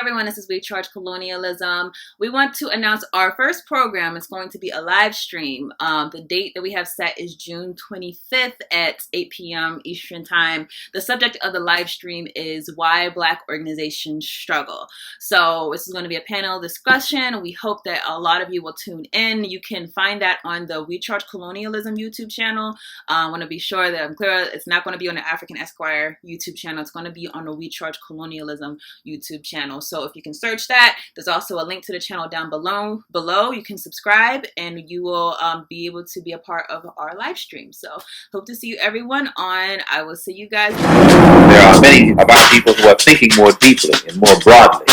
Everyone, this is We Charge Colonialism. We want to announce our first program. It's going to be a live stream. The date that we have set is June 25th at 8 p.m. Eastern Time. The subject of the live stream is Why Black Organizations Struggle. So this is going to be a panel discussion. We hope that a lot of you will tune in. You can find that on the We Charge Colonialism YouTube channel. I want to be sure that I'm clear. It's not going to be on the African Esquire YouTube channel. It's going to be on the We Charge Colonialism YouTube channel. So if you can search that, there's also a link to the channel down below. You can subscribe and you will be able to be a part of our live stream. So hope to see you everyone on. I will see you guys. There are many of our people who are thinking more deeply and more broadly,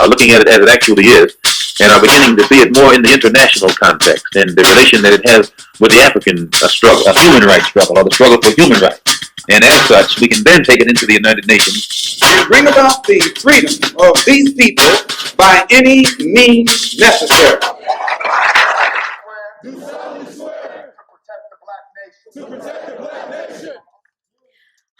looking at it as it actually is, and are beginning to see it more in the international context and the relation that it has with the African struggle, a human rights struggle, or the struggle for human rights. And as such, we can then take it into the United Nations. To bring about the freedom of these people by any means necessary. Do solemnly swear to protect the Black nation. To protect the Black nation.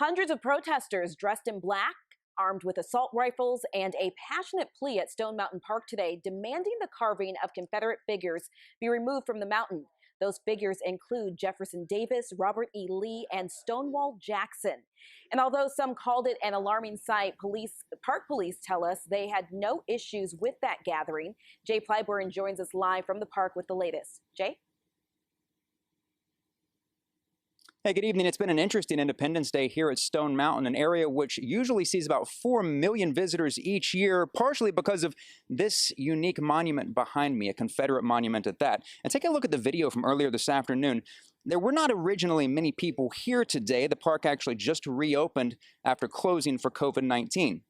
Hundreds of protesters dressed in black, armed with assault rifles, and a passionate plea at Stone Mountain Park today demanding the carving of Confederate figures be removed from the mountain. Those figures include Jefferson Davis, Robert E. Lee, and Stonewall Jackson. And although some called it an alarming sight, park police tell us they had no issues with that gathering. Jay Plyburn joins us live from the park with the latest. Jay? Hey, good evening. It's been an interesting Independence Day here at Stone Mountain, an area which usually sees about 4 million visitors each year, partially because of this unique monument behind me, a Confederate monument at that. And take a look at the video from earlier this afternoon. There were not originally many people here today. The park actually just reopened after closing for COVID-19.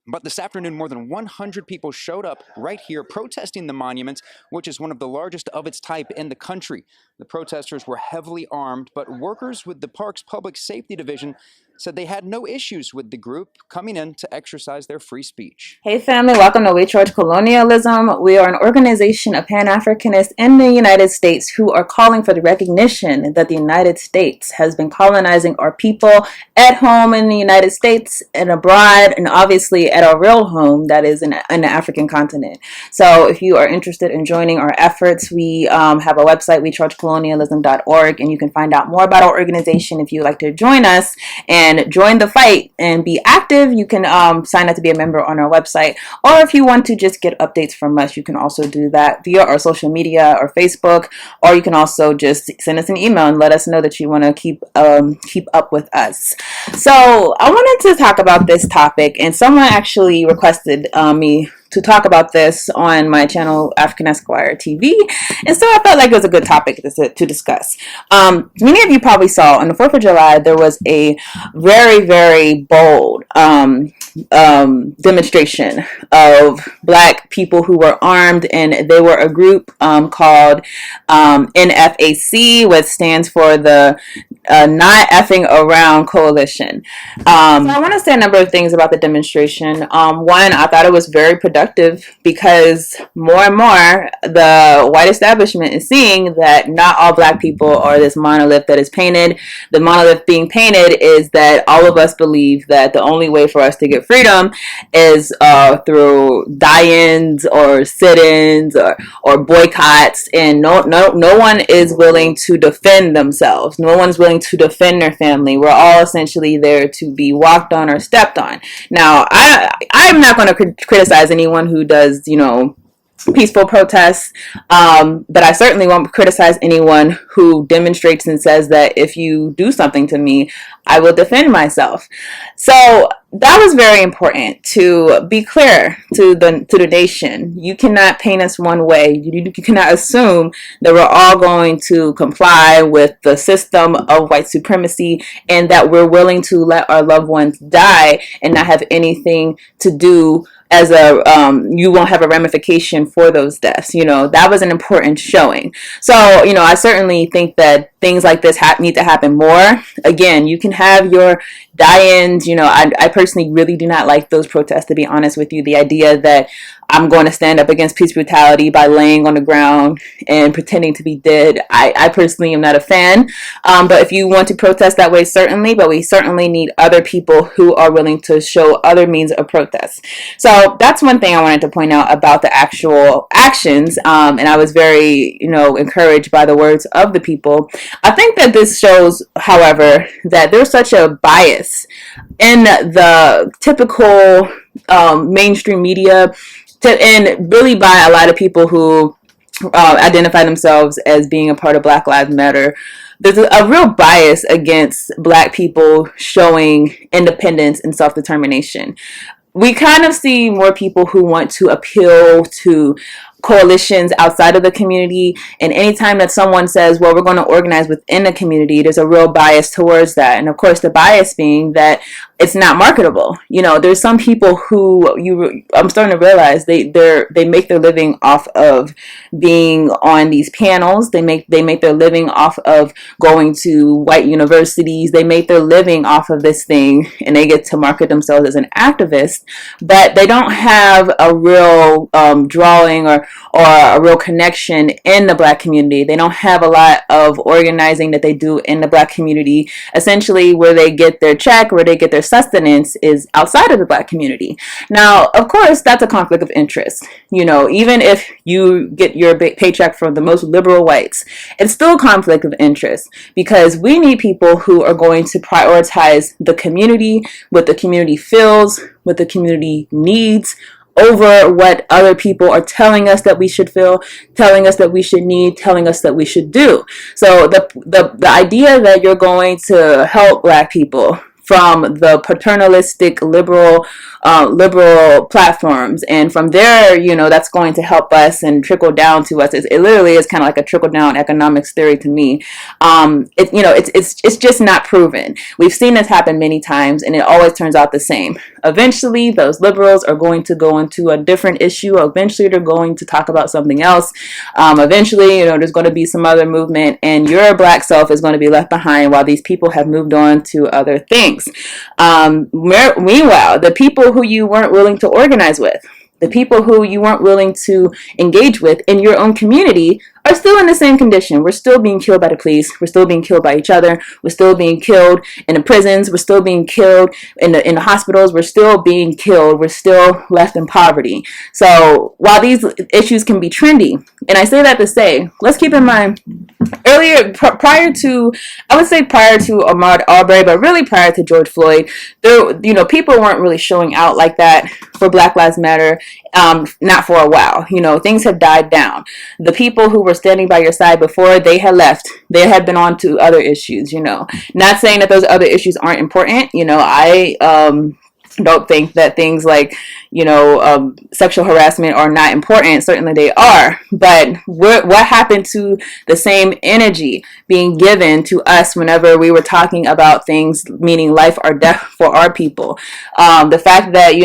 But this afternoon, more than 100 people showed up right here protesting the monument, which is one of the largest of its type in the country. The protesters were heavily armed, but workers with the park's public safety division said they had no issues with the group coming in to exercise their free speech. Hey family, welcome to We Charge Colonialism. We are an organization of Pan-Africanists in the United States who are calling for the recognition that the United States has been colonizing our people at home in the United States and abroad, and obviously at our real home, that is in the African continent. So if you are interested in joining our efforts, we have a website, wechargecolonialism.org, and you can find out more about our organization if you'd like to join us and join the fight and be active. You can sign up to be a member on our website, or if you want to just get updates from us, you can also do that via our social media or Facebook, or you can also just send us an email and let us know that you want to keep up with us. So I wanted to talk about this topic, and someone actually requested me to talk about this on my channel, African Esquire TV, and so I felt like it was a good topic to discuss. Many of you probably saw on the 4th of July, there was a very, very bold demonstration of Black people who were armed, and they were a group called NFAC, which stands for the Not Effing Around Coalition. So I want to say a number of things about the demonstration. One, I thought it was very productive because more and more the white establishment is seeing that not all Black people are this monolith that is painted. The monolith being painted is that all of us believe that the only way for us to get freedom is through die-ins or sit-ins or boycotts, and no one is willing to defend themselves. No one's willing to defend their family. We're all essentially there to be walked on or stepped on. Now, I'm not going to criticize anyone who does, peaceful protests, but I certainly won't criticize anyone who demonstrates and says that if you do something to me, I will defend myself. So that was very important to be clear to the nation. You cannot paint us one way. You cannot assume that we're all going to comply with the system of white supremacy and that we're willing to let our loved ones die and not have anything to do as you won't have a ramification for those deaths. That was an important showing. So, I certainly think that things like this need to happen more. Again, you can have your die-ins. I personally really do not like those protests, to be honest with you. The idea that I'm going to stand up against police brutality by laying on the ground and pretending to be dead. I personally am not a fan. But if you want to protest that way, certainly. But we certainly need other people who are willing to show other means of protest. So that's one thing I wanted to point out about the actual actions. And I was very, encouraged by the words of the people. I think that this shows, however, that there's such a bias in the typical mainstream media, and really by a lot of people who identify themselves as being a part of Black Lives Matter. There's a real bias against Black people showing independence and self-determination. We kind of see more people who want to appeal to coalitions outside of the community, and anytime that someone says, well, we're going to organize within the community, there's a real bias towards that. And of course, the bias being that it's not marketable. There's some people who I'm starting to realize they make their living off of being on these panels. They make their living off of going to white universities. They make their living off of this thing, and they get to market themselves as an activist, but they don't have a real drawing or a real connection in the Black community. They don't have a lot of organizing that they do in the Black community. Essentially, where they get their check, where they get their sustenance is outside of the Black community. Now, of course, that's a conflict of interest. Even if you get your paycheck from the most liberal whites, it's still a conflict of interest, because we need people who are going to prioritize the community, what the community feels, what the community needs, over what other people are telling us that we should feel, telling us that we should need, telling us that we should do. So the idea that you're going to help Black people from the paternalistic liberal platforms, and from there, that's going to help us and trickle down to us. It literally is kind of like a trickle down economics theory to me. It's just not proven. We've seen this happen many times, and it always turns out the same. Eventually, those liberals are going to go into a different issue. Eventually, they're going to talk about something else. Eventually, there's going to be some other movement, and your Black self is going to be left behind while these people have moved on to other things. Meanwhile, the people who you weren't willing to organize with, the people who you weren't willing to engage with in your own community, are still in the same condition. We're still being killed by the police. We're still being killed by each other. We're still being killed in the prisons. We're still being killed in the hospitals. We're still being killed. We're still left in poverty. So while these issues can be trendy, and I say that to say, let's keep in mind, earlier, prior to Ahmaud Arbery, but really prior to George Floyd, people weren't really showing out like that for Black Lives Matter, not for a while. Things had died down. The people who were standing by your side before, they had left. They had been on to other issues, Not saying that those other issues aren't important. I don't think that things like, sexual harassment are not important. Certainly they are. But what happened to the same energy being given to us whenever we were talking about things meaning life or death for our people? The fact that,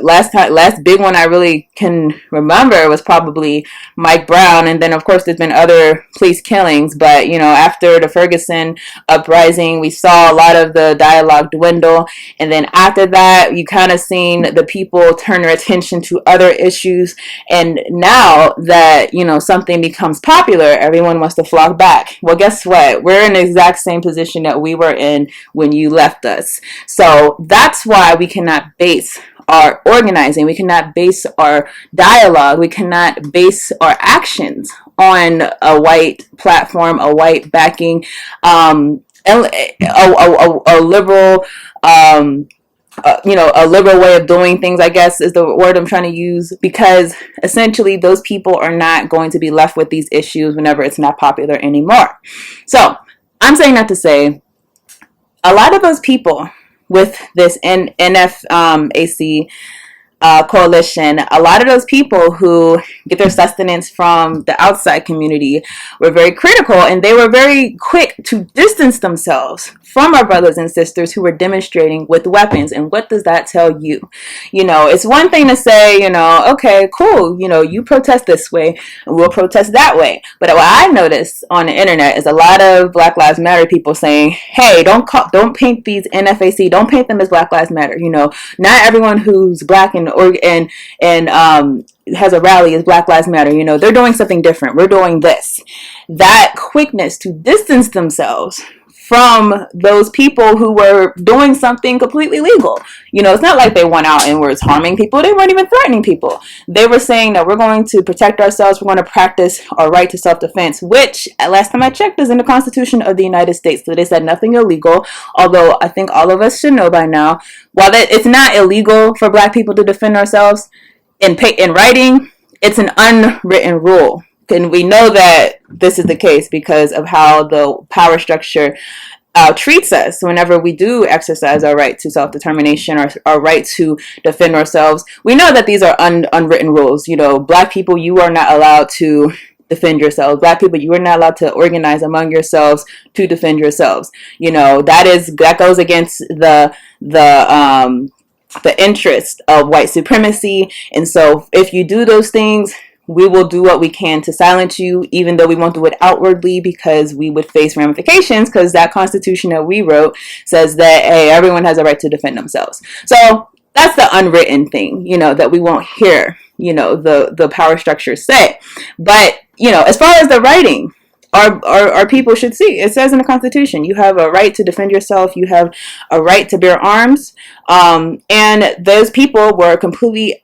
last big one I really can remember was probably Mike Brown. And then, of course, there's been other police killings. But, after the Ferguson uprising, we saw a lot of the dialogue dwindle. And then after that, you kind of seen the people turn their attention to other issues. And now that, something becomes popular, everyone wants to flock back. Well, guess what? We're in the exact same position that we were in when you left us. So that's why we cannot base our organizing, we cannot base our dialogue, we cannot base our actions on a white platform, a white backing, a liberal, a liberal way of doing things, I guess is the word I'm trying to use, because essentially those people are not going to be left with these issues whenever it's not popular anymore. So I'm saying that to say, a lot of those people with this NFAC coalition, a lot of those people who get their sustenance from the outside community were very critical, and they were very quick to distance themselves from our brothers and sisters who were demonstrating with weapons. And what does that tell you? It's one thing to say, okay, cool, you protest this way and we'll protest that way. But what I noticed on the internet is a lot of Black Lives Matter people saying, hey, don't paint these NFAC, don't paint them as Black Lives Matter. Not everyone who's Black and has a rally is Black Lives Matter. They're doing something different. We're doing this. That quickness to distance themselves from those people who were doing something completely legal. It's not like they went out and were harming people. They weren't even threatening people. They were saying that we're going to protect ourselves. We're going to practice our right to self-defense, which, last time I checked, is in the Constitution of the United States. So they said nothing illegal, although I think all of us should know by now, while it's not illegal for Black people to defend ourselves, in writing, it's an unwritten rule. And we know that this is the case because of how the power structure treats us whenever we do exercise our right to self-determination or our right to defend ourselves. We know that these are unwritten rules. Black people, you are not allowed to defend yourselves. Black people, you are not allowed to organize among yourselves to defend yourselves. That goes against the interest of white supremacy. And so if you do those things, we will do what we can to silence you, even though we won't do it outwardly because we would face ramifications, because that Constitution that we wrote says that, hey, everyone has a right to defend themselves. So that's the unwritten thing, that we won't hear, the power structure say. But, as far as the writing, our people should see. It says in the Constitution, you have a right to defend yourself. You have a right to bear arms. And those people were completely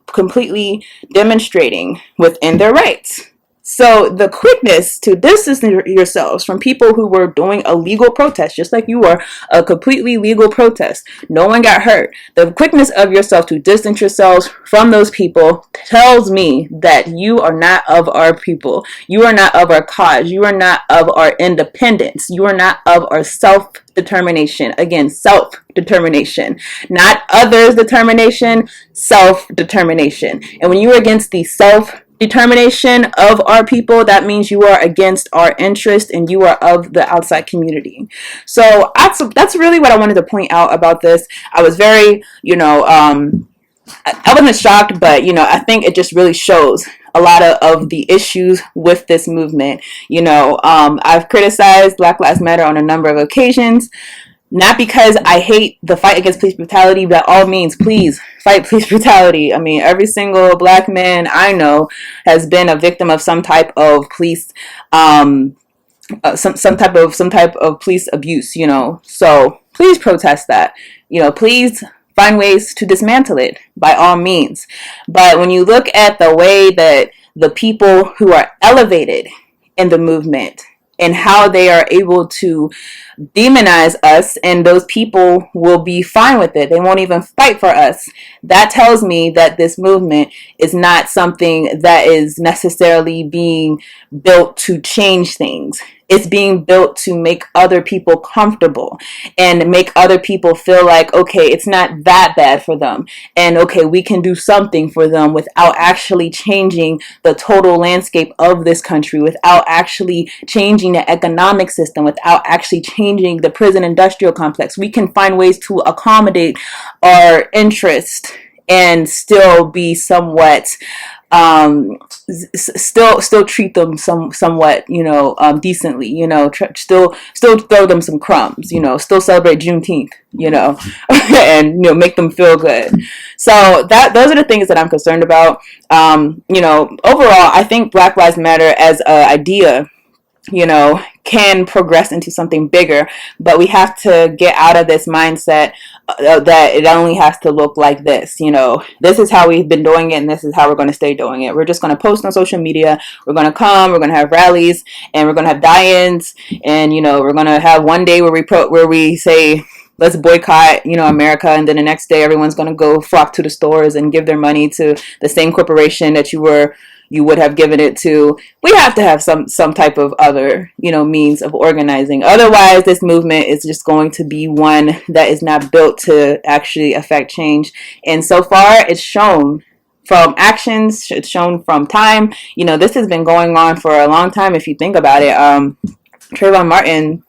demonstrating within their rights. So the quickness to distance yourselves from people who were doing a legal protest, just like you were, a completely legal protest, no one got hurt. The quickness of yourself to distance yourselves from those people tells me that you are not of our people. You are not of our cause. You are not of our independence. You are not of our self-determination. Again, self-determination. Not others' determination, self-determination. And when you are against the self-determination of our people, that means you are against our interest and you are of the outside community. So that's really what I wanted to point out about this. I was very, I wasn't shocked, but I think it just really shows a lot of the issues with this movement. I've criticized Black Lives Matter on a number of occasions. Not because I hate the fight against police brutality, by all means, please fight police brutality. I mean, every single Black man I know has been a victim of some type of police, some type of police abuse. So please protest that. Please find ways to dismantle it by all means. But when you look at the way that the people who are elevated in the movement and how they are able to demonize us, and those people will be fine with it. They won't even fight for us. That tells me that this movement is not something that is necessarily being built to change things. It's being built to make other people comfortable and make other people feel like, okay, it's not that bad for them. And okay, we can do something for them without actually changing the total landscape of this country, without actually changing the economic system, without actually changing the prison industrial complex. We can find ways to accommodate our interest and still be somewhat still treat them somewhat decently, still throw them some crumbs, still celebrate Juneteenth, and make them feel good. So those are the things that I'm concerned about. Overall, I think Black Lives Matter as an idea can progress into something bigger, but we have to get out of this mindset that it only has to look like this. This is how we've been doing it, and this is how we're going to stay doing it. We're just going to post on social media. We're going to we're going to have rallies, and we're going to have die-ins, and we're going to have one day where we say, let's boycott, America, and then the next day everyone's going to go flock to the stores and give their money to the same corporation that you would have given it to. We have to have some type of other, means of organizing. Otherwise, this movement is just going to be one that is not built to actually affect change. And so far, it's shown from actions, it's shown from time. This has been going on for a long time if you think about it. Trayvon Martin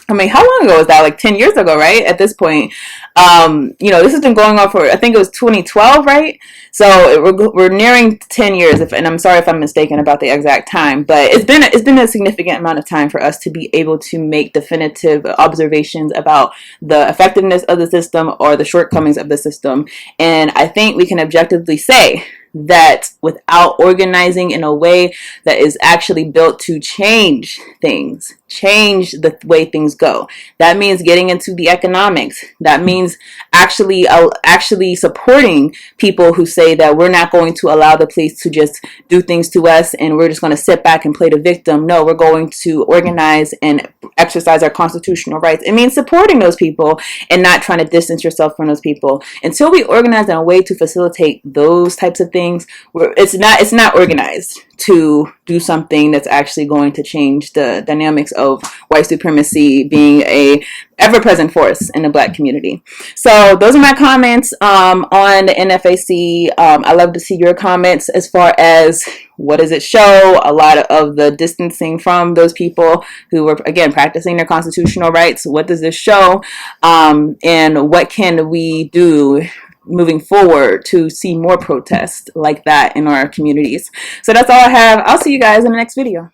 I mean, how long ago was that? Like 10 years ago, right? At this point, this has been going on for, I think it was 2012, right? So we're nearing 10 years, and I'm sorry if I'm mistaken about the exact time, but it's been a significant amount of time for us to be able to make definitive observations about the effectiveness of the system or the shortcomings of the system. And I think we can objectively say that without organizing in a way that is actually built to change things, change the way things go. That means getting into the economics. That means actually supporting people who say that we're not going to allow the police to just do things to us and we're just going to sit back and play the victim. No, we're going to organize and exercise our constitutional rights. It means supporting those people and not trying to distance yourself from those people. Until we organize in a way to facilitate those types of things, it's not organized to do something that's actually going to change the dynamics of white supremacy being a ever-present force in the Black community. So those are my comments on the NFAC. I love to see your comments as far as what does it show, a lot of the distancing from those people who were, again, practicing their constitutional rights. What does this show? And what can we do moving forward to see more protests like that in our communities? So that's all I have. I'll see you guys in the next video.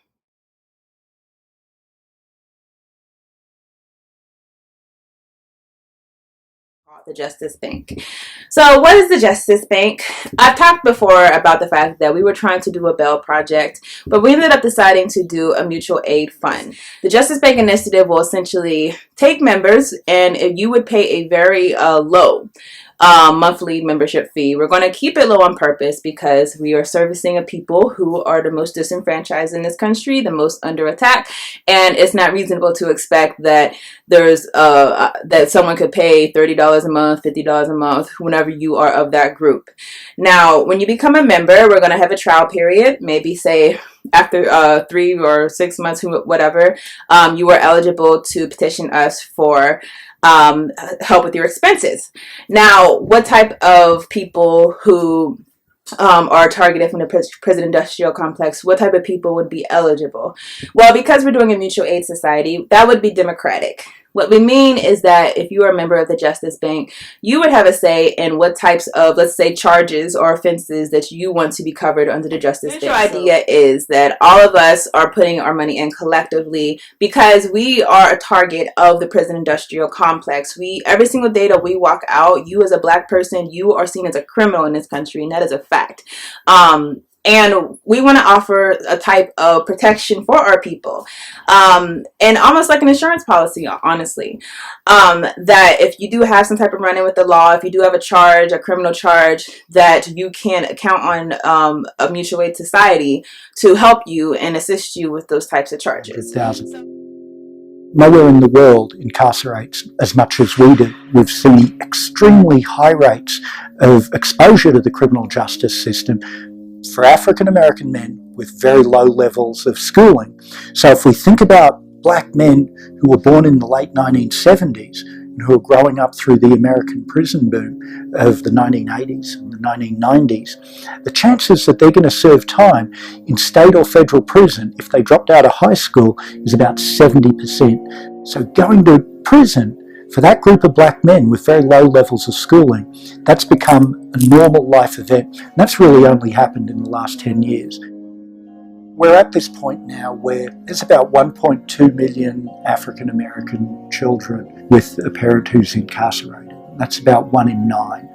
The Justice Bank. So what is the Justice Bank? I've talked before about the fact that we were trying to do a bail project, but we ended up deciding to do a mutual aid fund. The Justice Bank initiative will essentially take members, and if you would pay a very low monthly membership fee. We're going to keep it low on purpose because we are servicing a people who are the most disenfranchised in this country, the most under attack, and it's not reasonable to expect that there's that someone could pay $30 a month, $50 a month, whenever you are of that group. Now, when you become a member, we're going to have a trial period, maybe say after 3 or 6 months, whatever, you are eligible to petition us for help with your expenses. Now, what type of people who are targeted from the prison industrial complex, what type of people would be eligible? Well, because we're doing a mutual aid society, that would be democratic. What we mean is that if you are a member of the Justice Bank, you would have a say in what types of, let's say, charges or offenses that you want to be covered under the Justice Bank. The idea is that all of us are putting our money in collectively because we are a target of the prison industrial complex. Every single day that we walk out, you as a Black person, you are seen as a criminal in this country, and that is a fact. And we want to offer a type of protection for our people. And almost like an insurance policy, honestly. That if you do have some type of run-in with the law, if you do have a charge, a criminal charge, that you can count on a mutual aid society to help you and assist you with those types of charges. Nowhere in the world incarcerates as much as we do. We've seen extremely high rates of exposure to the criminal justice system for African American men with very low levels of schooling. So if we think about Black men who were born in the late 1970s and who are growing up through the American prison boom of the 1980s and the 1990s, the chances that they're going to serve time in state or federal prison if they dropped out of high school is about 70%. So going to prison for that group of Black men with very low levels of schooling, that's become a normal life event. And that's really only happened in the last 10 years. We're at this point now where there's about 1.2 million African American children with a parent who's incarcerated. That's about 1 in 9.